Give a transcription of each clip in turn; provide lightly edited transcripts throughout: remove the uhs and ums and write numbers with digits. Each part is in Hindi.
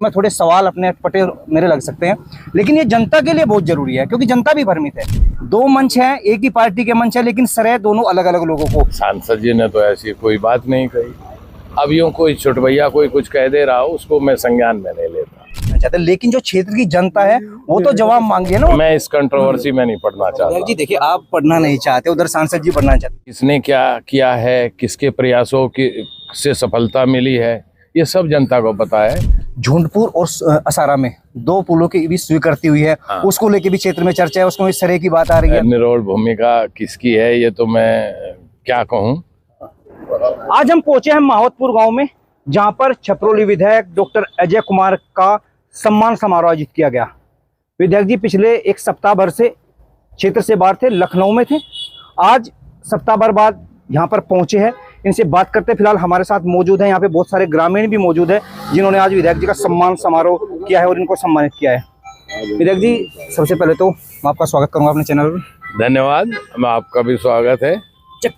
में थोड़े सवाल अपने पटे मेरे लग सकते हैं, लेकिन ये जनता के लिए बहुत जरूरी है क्योंकि जनता भी भ्रमित है। दो मंच हैं, एक ही पार्टी के मंच है, लेकिन श्रेय दोनों अलग अलग लोगों को। सांसद जी ने तो ऐसी कोई बात नहीं कही। अब यूं कोई छुटभैया कोई कुछ कह दे रहा हो उसको मैं संज्ञान में नहीं लेता चाहते, लेकिन जो क्षेत्र की जनता है वो तो जवाब मांगी है ना। मैं इस कंट्रोवर्सी में नहीं पढ़ना चाहता जी देखिए, आप पढ़ना नहीं चाहते, उधर सांसद जी पढ़ना चाहते। किसने क्या किया है, किसके प्रयासों की से सफलता मिली है, ये सब जनता को पता है। झुंडपुर और असारा में दो पुलों की भी स्वीकृति हुई है। हाँ। उसको लेके भी क्षेत्र में चर्चा है, उसको इस तरह की बात आ रही है। निरोल भूमिका किसकी है ये तो मैं क्या कहूँ। आज हम पहुंचे हैं माहौतपुर गांव में, जहां पर छपरौली विधायक डॉक्टर अजय कुमार का सम्मान समारोह आयोजित किया गया। विधायक जी पिछले एक सप्ताह भर से क्षेत्र से बाहर थे, लखनऊ में थे। आज सप्ताह भर बाद यहाँ पर पहुंचे हैं, इनसे बात करते। फिलहाल हमारे साथ मौजूद है यहाँ पे बहुत सारे ग्रामीण भी मौजूद है जिन्होंने आज विधायक जी का सम्मान समारोह किया है और इनको सम्मानित किया है। विधायक जी, सबसे पहले तो मैं आपका स्वागत करूंगा अपने चैनल पर। धन्यवाद, मैं आपका भी स्वागत है।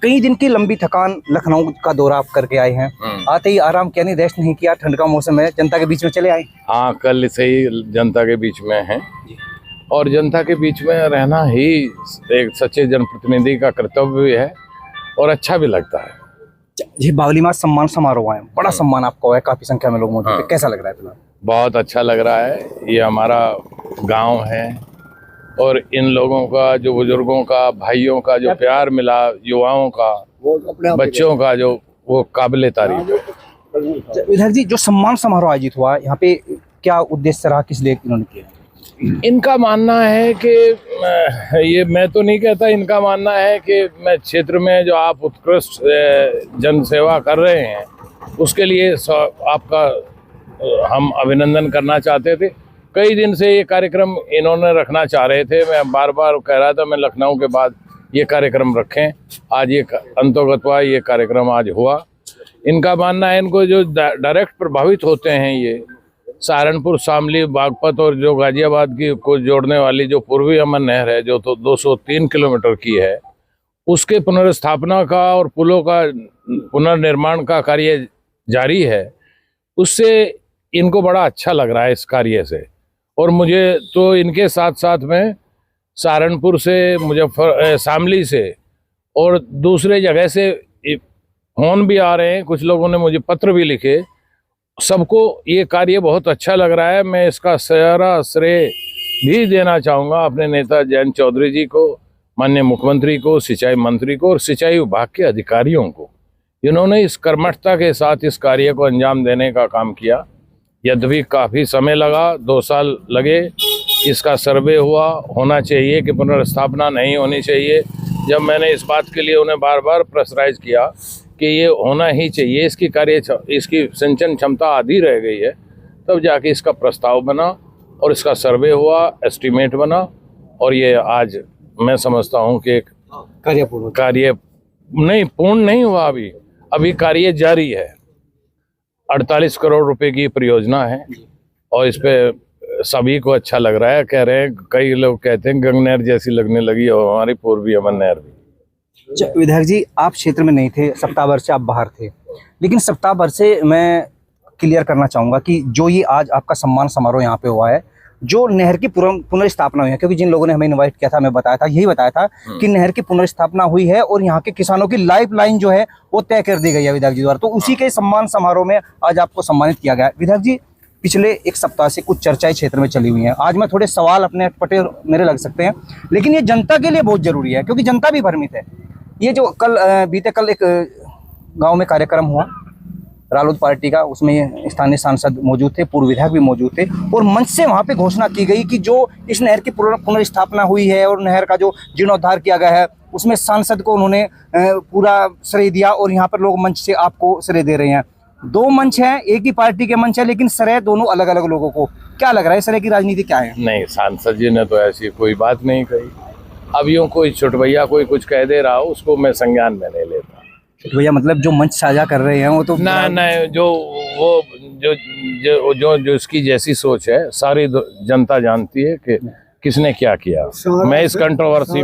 कई दिन की लंबी थकान, लखनऊ का दौरा आप करके आए हैं, आते ही आराम किया नहीं, रेस्ट नहीं किया, ठंड का मौसम है, जनता के बीच में चले आए। हाँ, कल से ही जनता के बीच में है और जनता के बीच में रहना ही एक सच्चे जनप्रतिनिधि का कर्तव्य भी है और अच्छा भी लगता है। जी, बावली मास सम्मान समारोह है, बड़ा सम्मान आपको है, काफी संख्या में लोग मौजूद है, कैसा लग रहा है फिलहाल? बहुत अच्छा लग रहा है। ये हमारा गांव है और इन लोगों का, जो बुजुर्गों का, भाइयों का जो प्यार मिला, युवाओं का, बच्चों का, जो वो काबिले तारीफ है। विधायक जी, जो सम्मान समारोह आयोजित हुआ यहाँ पे, क्या उद्देश्य रहा, किस लिए इन्होंने किया? इनका मानना है कि ये मैं तो नहीं कहता, इनका मानना है कि मैं क्षेत्र में जो आप उत्कृष्ट जन सेवा कर रहे हैं उसके लिए आपका हम अभिनंदन करना चाहते थे। कई दिन से ये कार्यक्रम इन्होंने रखना चाह रहे थे, मैं बार बार कह रहा था मैं लखनऊ के बाद ये कार्यक्रम रखें। आज ये अंतर्गत हुआ, ये कार्यक्रम आज हुआ। इनका मानना है इनको जो डायरेक्ट प्रभावित होते हैं, ये सहारनपुर, शामली, बागपत और जो गाजियाबाद की को जोड़ने वाली जो पूर्वी अमन नहर है, जो तो 203 किलोमीटर की है, उसके पुनर्स्थापना का और पुलों का पुनर्निर्माण का कार्य जारी है। उससे इनको बड़ा अच्छा लग रहा है इस कार्य से। और मुझे तो इनके साथ साथ में सहारनपुर से, शामली से और दूसरे जगह से फोन भी आ रहे हैं, कुछ लोगों ने मुझे पत्र भी लिखे। सबको ये कार्य बहुत अच्छा लग रहा है। मैं इसका सारा श्रेय भी देना चाहूँगा अपने नेता जयंत चौधरी जी को, माननीय मुख्यमंत्री को, सिंचाई मंत्री को और सिंचाई विभाग के अधिकारियों को। इन्होंने इस कर्मठता के साथ इस कार्य को अंजाम देने का काम किया। यद्यपि काफ़ी समय लगा, 2 साल लगे। इसका सर्वे होना चाहिए कि पुनर्स्थापना नहीं होनी चाहिए। जब मैंने इस बात के लिए उन्हें बार बार प्रेशराइज किया कि ये होना ही चाहिए, इसकी सिंचन क्षमता आधी रह गई है, तब जाके इसका प्रस्ताव बना और इसका सर्वे हुआ, एस्टीमेट बना और ये आज मैं समझता हूँ कि कार्य नहीं पूर्ण नहीं हुआ, अभी कार्य जारी है। 48 करोड़ रुपए की परियोजना है और इस पे सभी को अच्छा लग रहा है। कह रहे हैं, कई लोग कहते हैं गंगा नहर जैसी लगने लगी और हमारी पूर्वी अमन नहर भी। विधायक जी, आप क्षेत्र में नहीं थे, सप्ताह भर से आप बाहर थे, लेकिन सप्ताह भर से मैं क्लियर करना चाहूँगा कि जो ये आज आपका सम्मान समारोह यहाँ पे हुआ है, जो नहर की पुनर्स्थापना हुई है, क्योंकि जिन लोगों ने हमें इनवाइट किया था, मैं यही बताया था कि नहर की पुनर्स्थापना हुई है और यहाँ के किसानों की लाइफ लाइन जो है वो तय कर दी गई है विधायक जी द्वारा। तो उसी के सम्मान समारोह में आज आपको सम्मानित किया गया। विधायक जी, पिछले एक सप्ताह से कुछ चर्चाएं क्षेत्र में चली हुई हैं। आज मैं थोड़े सवाल अपने पटे मेरे लग सकते हैं, लेकिन ये जनता के लिए बहुत जरूरी है क्योंकि जनता भी भ्रमित है। ये जो बीते कल एक गांव में कार्यक्रम हुआ रालोद पार्टी का, उसमें स्थानीय सांसद मौजूद थे, पूर्व विधायक भी मौजूद थे और मंच से वहां पे घोषणा की गई कि जो इस नहर की पुनर्स्थापना हुई है और नहर का जो जीर्णोद्धार किया गया है, उसमें सांसद को उन्होंने पूरा श्रेय दिया और यहाँ पर लोग मंच से आपको श्रेय दे रहे हैं। दो मंच हैं, एक ही पार्टी के मंच है, लेकिन श्रेय दोनों अलग अलग लोगों को। क्या लग रहा है, श्रेय की राजनीति क्या है? नहीं, सांसद जी ने तो ऐसी कोई बात नहीं कही। अब यूं कोई छुटभैया कोई कुछ कह दे रहा हो उसको मैं संज्ञान में नहीं लेता। भैया, मतलब जो मंच साझा कर रहे हैं वो तो ना जो इसकी जैसी सोच है सारी जनता जानती है कि किसने क्या किया। मैं इस कंट्रोवर्सी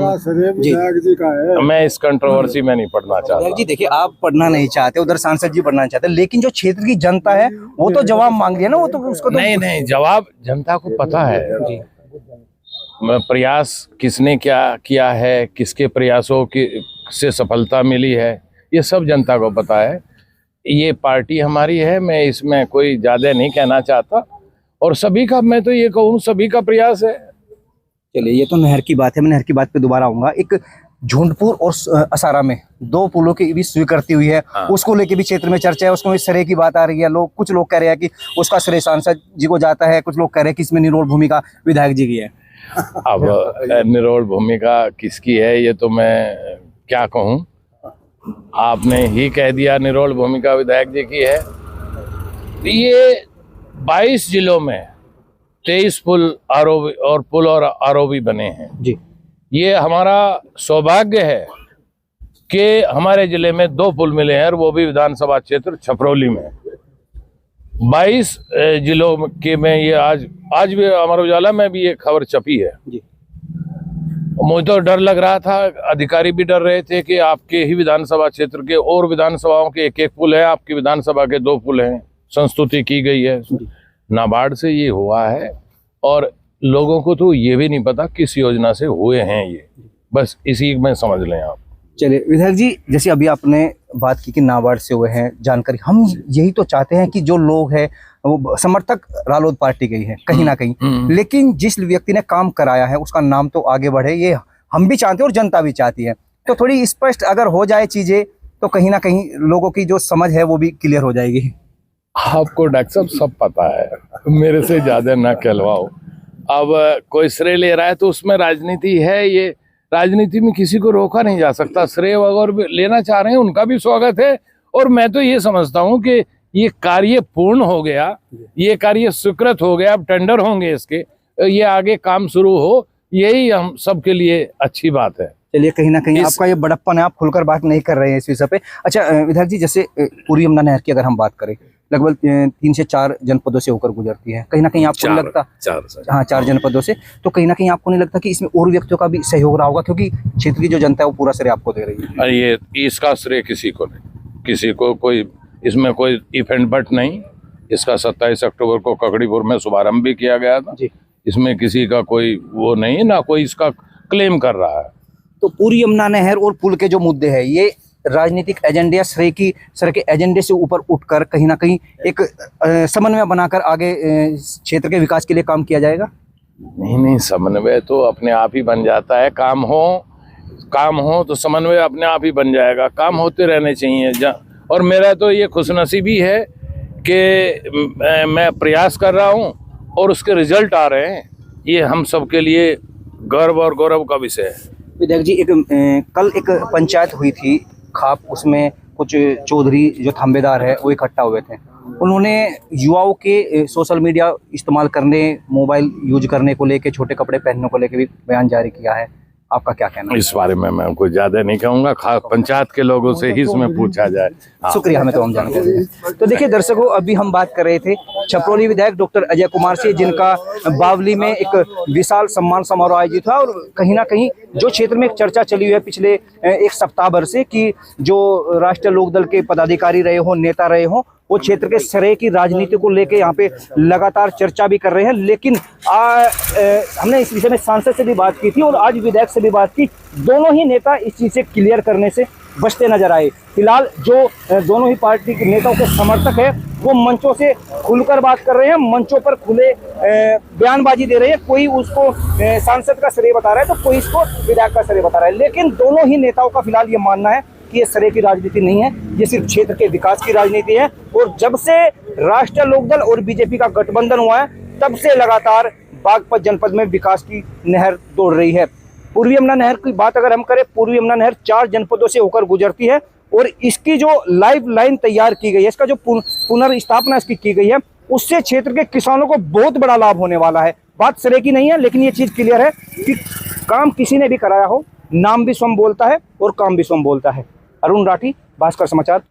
में नहीं पढ़ना चाहता। विधायक जी देखिए, आप पढ़ना नहीं चाहते, उधर सांसद जी पढ़ना चाहते, लेकिन जो क्षेत्र की जनता है वो तो जवाब मांग रही है ना, वो तो उसको तो... नहीं, जवाब जनता को पता है जी। प्रयास किसने क्या किया है, किसके प्रयासों की से सफलता मिली है, ये सब जनता को पता है। ये पार्टी हमारी है, मैं इसमें कोई ज्यादा नहीं कहना चाहता, और सभी का, मैं तो ये कहूँ, सभी का प्रयास है। चलिए, ये तो नहर की बात है, मैं नहर की बात पे दोबारा आऊंगा। एक झुंडपुर और असारा में 2 पुलों की भी स्वीकृति हुई है। हाँ। उसको लेके भी क्षेत्र में चर्चा है, उसमें भी श्रेय की बात आ रही है। कुछ लोग कह रहे हैं कि उसका श्रेय सांसद जी को जाता है, कुछ लोग कह रहे हैं कि इसमें निरोल भूमिका विधायक जी की है। अब निरोल भूमिका किसकी है ये तो मैं क्या कहूँ, आपने ही कह दिया निरोल भूमिका विधायक जी की है। ये 22 जिलों में 23 पुल और आरओबी बने हैं जी। ये हमारा सौभाग्य है कि हमारे जिले में 2 पुल मिले हैं, और वो भी विधानसभा क्षेत्र छपरौली में। 22 जिलों के में ये आज भी अमर उजाला में भी ये खबर छपी है जी। मुझे तो डर लग रहा था, अधिकारी भी डर रहे थे कि आपके ही विधानसभा क्षेत्र के और विधानसभाओं के 1-1 पुल है, आपकी विधानसभा के 2 पुल हैं। संस्तुति की गई है, नाबार्ड से ये हुआ है, और लोगों को तो ये भी नहीं पता किस योजना से हुए हैं ये, बस इसी में समझ लें आप। चलिए विधायक जी, जैसे अभी आपने बात की कि नाबार्ड से हुए हैं, जानकारी हम यही तो चाहते हैं कि जो लोग हैं वो समर्थक रालोद पार्टी के ही है कहीं ना कहीं, लेकिन जिस व्यक्ति ने काम कराया है उसका नाम तो आगे बढ़े, ये हम भी चाहते हैं और जनता भी चाहती है। तो थोड़ी स्पष्ट अगर हो जाए चीजें तो कहीं ना कहीं लोगों की जो समझ है वो भी क्लियर हो जाएगी। आपको डॉक्टर साहब सब पता है, मेरे से ज्यादा ना कहलवाओ। अब कोई श्रेय ले रहा है तो उसमें राजनीति है, ये राजनीति में किसी को रोका नहीं जा सकता। श्रेय अगर लेना चाह रहे हैं उनका भी स्वागत है, और मैं तो ये समझता हूँ कि ये कार्य पूर्ण हो गया, ये कार्य स्वीकृत हो गया, अब टेंडर होंगे इसके, ये आगे काम शुरू हो, यही हम सबके लिए अच्छी बात है। चलिए, कहीं ना कहीं आपका ये बड़प्पन है, आप खुलकर बात नहीं कर रहे हैं इस विषय पे। अच्छा विधायक जी, जैसे पूर्वी यमुना नहर की अगर हम बात करें, लगभग 3 से 4 जनपदों से होकर गुजरती है, कहीं ना कहीं आपको नहीं लगता? 4 जनपदों से, तो कहीं ना कहीं आपको नहीं लगता कि इसमें और व्यक्तियों का भी सहयोग रहा होगा, क्योंकि क्षेत्र की जो जनता है वो पूरा श्रेय आपको दे रही है? अरे ये इसका श्रेय किसी को नहीं, किसी को कोई इसमें कोई इफेंट बट नहीं। इसका 27 अक्टूबर को ककड़ीपुर में शुभारंभ भी किया गया था जी। इसमें किसी का कोई वो नहीं, ना कोई इसका क्लेम कर रहा है। तो पूरी यमुना नहर और पुल के जो मुद्दे हैं, ये राजनीतिक एजेंडे या श्रेय के एजेंडे से ऊपर उठकर कहीं ना कहीं एक समन्वय बनाकर आगे क्षेत्र के विकास के लिए काम किया जाएगा? नहीं, समन्वय तो अपने आप ही बन जाता है। काम हो तो समन्वय अपने आप ही बन जाएगा। काम होते रहने चाहिए, और मेरा तो ये खुशनसीबी है कि मैं प्रयास कर रहा हूँ और उसके रिजल्ट आ रहे हैं, ये हम सबके लिए गर्व और गौरव का विषय है। विधायक जी, कल एक पंचायत हुई थी खाप, उसमें कुछ चौधरी जो थांबेदार है वो इकट्ठा हुए थे। उन्होंने युवाओं के सोशल मीडिया इस्तेमाल करने, मोबाइल यूज करने को लेके, छोटे कपड़े पहनने को लेके भी बयान जारी किया है। आपका क्या कहना है? इस बारे में मैं कुछ ज्यादा नहीं कहूँगा, खास पंचायत के लोगों से ही इसमें पूछा जाए। शुक्रिया, हमें तो हम जानते हैं। तो देखिए दर्शकों, अभी हम बात कर रहे थे छपरौली विधायक डॉक्टर अजय कुमार से, जिनका बावली में एक विशाल सम्मान समारोह आयोजित हुआ। और कहीं ना कहीं जो क्षेत्र में एक चर्चा चली हुई है पिछले 1 सप्ताह भर से कि जो राष्ट्रीय लोकदल के पदाधिकारी रहे हो, नेता रहे हो, वो क्षेत्र के श्रेय की राजनीति को लेके यहाँ पे लगातार चर्चा भी कर रहे हैं। लेकिन हमने इस विषय में सांसद से भी बात की थी और आज विधायक से भी बात की। दोनों ही नेता इस चीज़ से क्लियर करने से बचते नजर आए। फिलहाल जो दोनों ही पार्टी के नेताओं के समर्थक है वो मंचों से खुलकर बात कर रहे हैं, मंचों पर खुले बयानबाजी दे रहे हैं। कोई उसको सांसद का श्रेय बता रहा है तो कोई इसको विधायक का श्रेय बता रहा है, लेकिन दोनों ही नेताओं का फिलहाल ये मानना है कि ये श्रेय की राजनीति नहीं है, ये सिर्फ क्षेत्र के विकास की राजनीति है। और जब से राष्ट्रीय लोकदल और बीजेपी का गठबंधन हुआ है तब से लगातार बागपत जनपद में विकास की नहर दौड़ रही है। पूर्वी यमुना नहर की बात अगर हम करें, पूर्वी यमुना नहर 4 जनपदों से होकर गुजरती है और इसकी जो लाइफ लाइन तैयार की गई है, इसका जो पुनर्स्थापना इसकी की गई है, उससे क्षेत्र के किसानों को बहुत बड़ा लाभ होने वाला है। बात श्रेय की नहीं है, लेकिन ये चीज क्लियर है कि काम किसी ने भी कराया हो, नाम भी स्वयं बोलता है और काम भी स्वयं बोलता है। अरुण राठी, भास्कर समाचार।